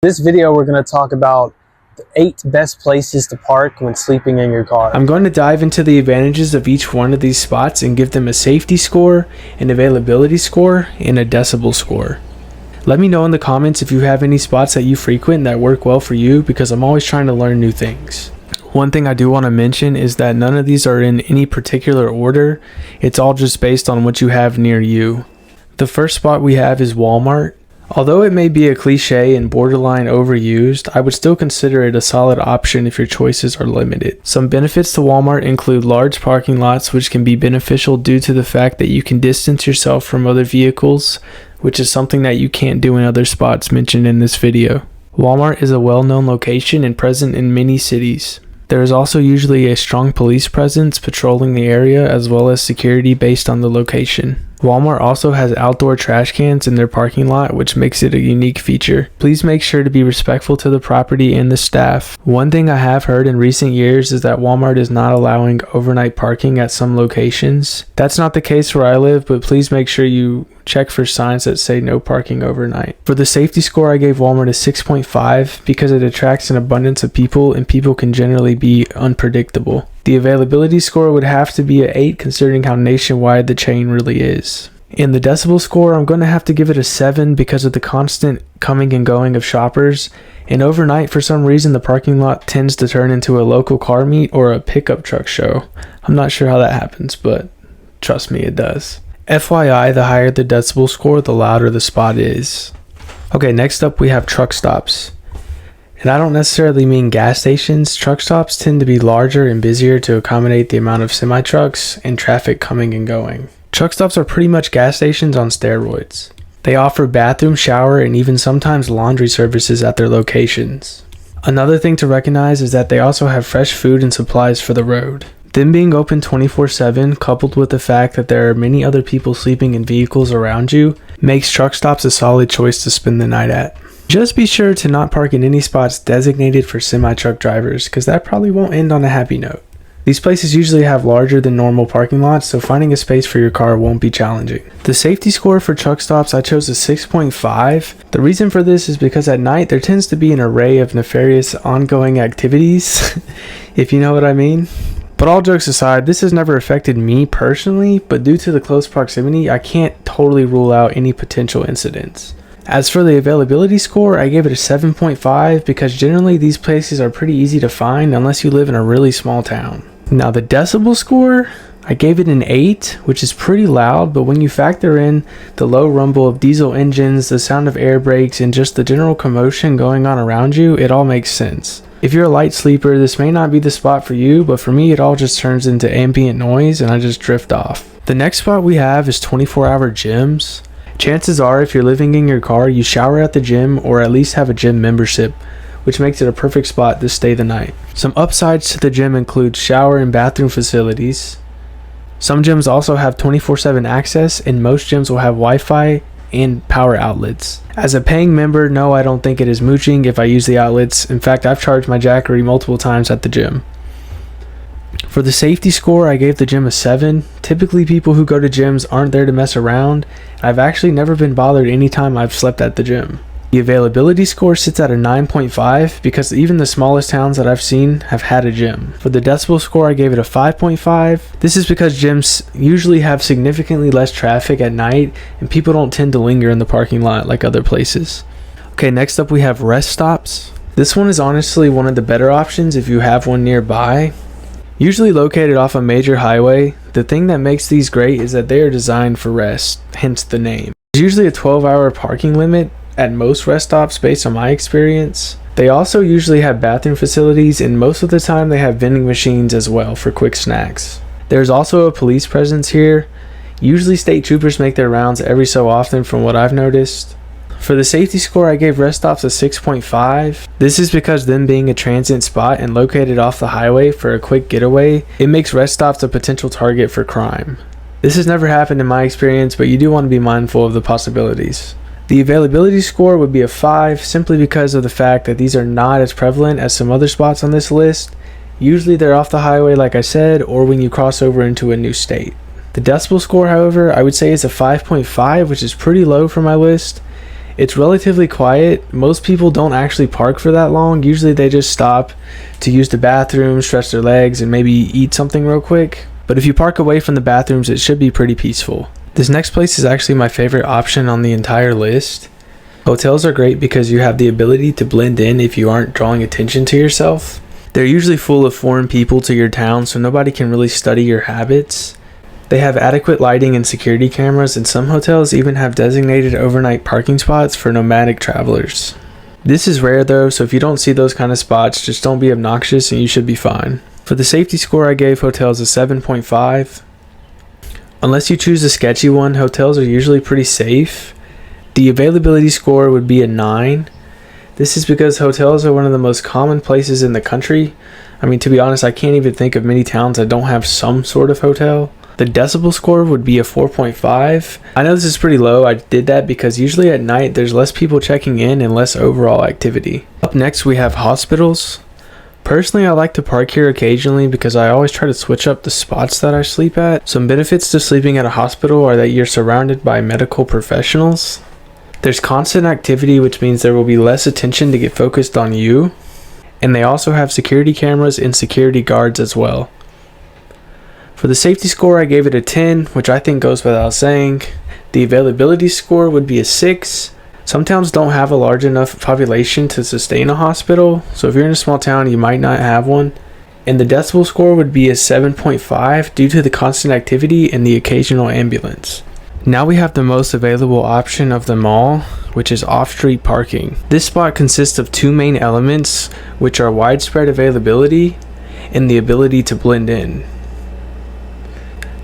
This video we're going to talk about the 8 best places to park when sleeping in your car. I'm going to dive into the advantages of each one of these spots and give them a safety score, an availability score, and a decibel score. Let me know in the comments if you have any spots that you frequent that work well for you, because I'm always trying to learn new things. One thing I do want to mention is that none of these are in any particular order. It's all just based on what you have near you. The first spot we have is Walmart. Although it may be a cliche and borderline overused, I would still consider it a solid option if your choices are limited. Some benefits to Walmart include large parking lots, which can be beneficial due to the fact that you can distance yourself from other vehicles, which is something that you can't do in other spots mentioned in this video. Walmart is a well-known location and present in many cities. There is also usually a strong police presence patrolling the area, as well as security based on the location. Walmart also has outdoor trash cans in their parking lot, which makes it a unique feature. Please make sure to be respectful to the property and the staff. One thing I have heard in recent years is that Walmart is not allowing overnight parking at some locations. That's not the case where I live, but please make sure you check for signs that say no parking overnight. For the safety score, I gave Walmart a 6.5 because it attracts an abundance of people and people can generally be unpredictable. The availability score would have to be an 8 considering how nationwide the chain really is. In the decibel score, I'm going to have to give it a 7 because of the constant coming and going of shoppers, and overnight for some reason the parking lot tends to turn into a local car meet or a pickup truck show. I'm not sure how that happens, but trust me, it does. FYI, the higher the decibel score, the louder the spot is. Okay, next up we have truck stops. And I don't necessarily mean gas stations. Truck stops tend to be larger and busier to accommodate the amount of semi-trucks and traffic coming and going. Truck stops are pretty much gas stations on steroids. They offer bathroom, shower, and even sometimes laundry services at their locations. Another thing to recognize is that they also have fresh food and supplies for the road. Them being open 24/7, coupled with the fact that there are many other people sleeping in vehicles around you, makes truck stops a solid choice to spend the night at. Just be sure to not park in any spots designated for semi-truck drivers, because that probably won't end on a happy note. These places usually have larger than normal parking lots, so finding a space for your car won't be challenging. The safety score for truck stops, I chose a 6.5. The reason for this is because at night there tends to be an array of nefarious ongoing activities, if you know what I mean. But all jokes aside, this has never affected me personally, but due to the close proximity, I can't totally rule out any potential incidents. As for the availability score, I gave it a 7.5 because generally these places are pretty easy to find unless you live in a really small town. Now the decibel score, I gave it an 8, which is pretty loud, but when you factor in the low rumble of diesel engines, the sound of air brakes, and just the general commotion going on around you, it all makes sense. If you're a light sleeper, this may not be the spot for you, but for me it all just turns into ambient noise and I just drift off. The next spot we have is 24-hour gyms. Chances are, if you're living in your car, you shower at the gym or at least have a gym membership, which makes it a perfect spot to stay the night. Some upsides to the gym include shower and bathroom facilities. Some gyms also have 24/7 access, and most gyms will have Wi-Fi and power outlets. As a paying member, no, I don't think it is mooching if I use the outlets. In fact, I've charged my Jackery multiple times at the gym. For the safety score, I gave the gym a 7. Typically, people who go to gyms aren't there to mess around. I've actually never been bothered anytime I've slept at the gym. The availability score sits at a 9.5 because even the smallest towns that I've seen have had a gym. For the decibel score, I gave it a 5.5. This is because gyms usually have significantly less traffic at night and people don't tend to linger in the parking lot like other places. Okay, next up we have rest stops. This one is honestly one of the better options if you have one nearby. Usually located off a major highway, the thing that makes these great is that they are designed for rest, hence the name. There's usually a 12-hour parking limit at most rest stops based on my experience. They also usually have bathroom facilities, and most of the time they have vending machines as well for quick snacks. There's also a police presence here. Usually state troopers make their rounds every so often from what I've noticed. For the safety score, I gave rest stops a 6.5. This is because them being a transient spot and located off the highway for a quick getaway, it makes rest stops a potential target for crime. This has never happened in my experience, but you do want to be mindful of the possibilities. The availability score would be a 5 simply because of the fact that these are not as prevalent as some other spots on this list. Usually they're off the highway like I said, or when you cross over into a new state. The decibel score, however, I would say is a 5.5, which is pretty low for my list. It's relatively quiet. Most people don't actually park for that long. Usually they just stop to use the bathroom, stretch their legs, and maybe eat something real quick. But if you park away from the bathrooms, it should be pretty peaceful. This next place is actually my favorite option on the entire list. Hotels are great because you have the ability to blend in if you aren't drawing attention to yourself. They're usually full of foreign people to your town, so nobody can really study your habits. They have adequate lighting and security cameras, and some hotels even have designated overnight parking spots for nomadic travelers. This is rare though, so if you don't see those kind of spots, just don't be obnoxious and you should be fine. For the safety score, I gave hotels a 7.5. Unless you choose a sketchy one, hotels are usually pretty safe. The availability score would be a 9. This is because hotels are one of the most common places in the country. I mean, to be honest, I can't even think of many towns that don't have some sort of hotel. The decibel score would be a 4.5. I know this is pretty low. I did that because usually at night there's less people checking in and less overall activity. Up next we have hospitals. Personally, I like to park here occasionally because I always try to switch up the spots that I sleep at. Some benefits to sleeping at a hospital are that you're surrounded by medical professionals. There's constant activity, which means there will be less attention to get focused on you. And they also have security cameras and security guards as well. For the safety score, I gave it a 10, which I think goes without saying. The availability score would be a 6. Some towns don't have a large enough population to sustain a hospital, so if you're in a small town, you might not have one. And the decibel score would be a 7.5 due to the constant activity and the occasional ambulance. Now we have the most available option of them all, which is off-street parking. This spot consists of two main elements, which are widespread availability and the ability to blend in.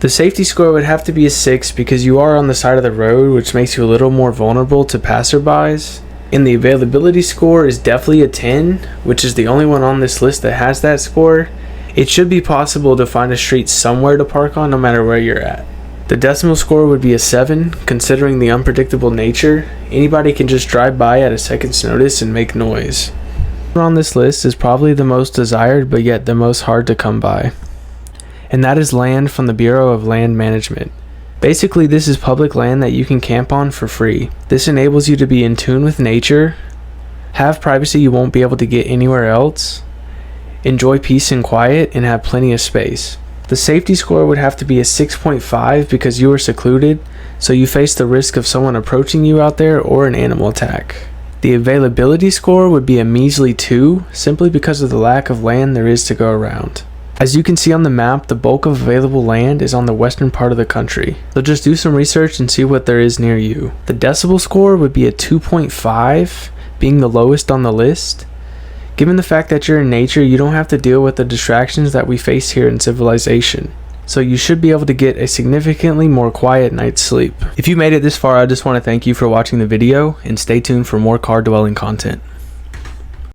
The safety score would have to be a 6 because you are on the side of the road, which makes you a little more vulnerable to passerbys. And the availability score is definitely a 10, which is the only one on this list that has that score. It should be possible to find a street somewhere to park on no matter where you're at. The decimal score would be a 7, considering the unpredictable nature. Anybody can just drive by at a second's notice and make noise. On this list is probably the most desired but yet the most hard to come by. And that is land from the Bureau of Land Management. Basically, this is public land that you can camp on for free. This enables you to be in tune with nature, have privacy you won't be able to get anywhere else, enjoy peace and quiet, and have plenty of space. The safety score would have to be a 6.5 because you are secluded, so you face the risk of someone approaching you out there or an animal attack. The availability score would be a measly 2, simply because of the lack of land there is to go around. As you can see on the map, the bulk of available land is on the western part of the country, so just do some research and see what there is near you. The decibel score would be a 2.5, being the lowest on the list. Given the fact that you're in nature, you don't have to deal with the distractions that we face here in civilization. So you should be able to get a significantly more quiet night's sleep. If you made it this far, I just want to thank you for watching the video and stay tuned for more car dwelling content.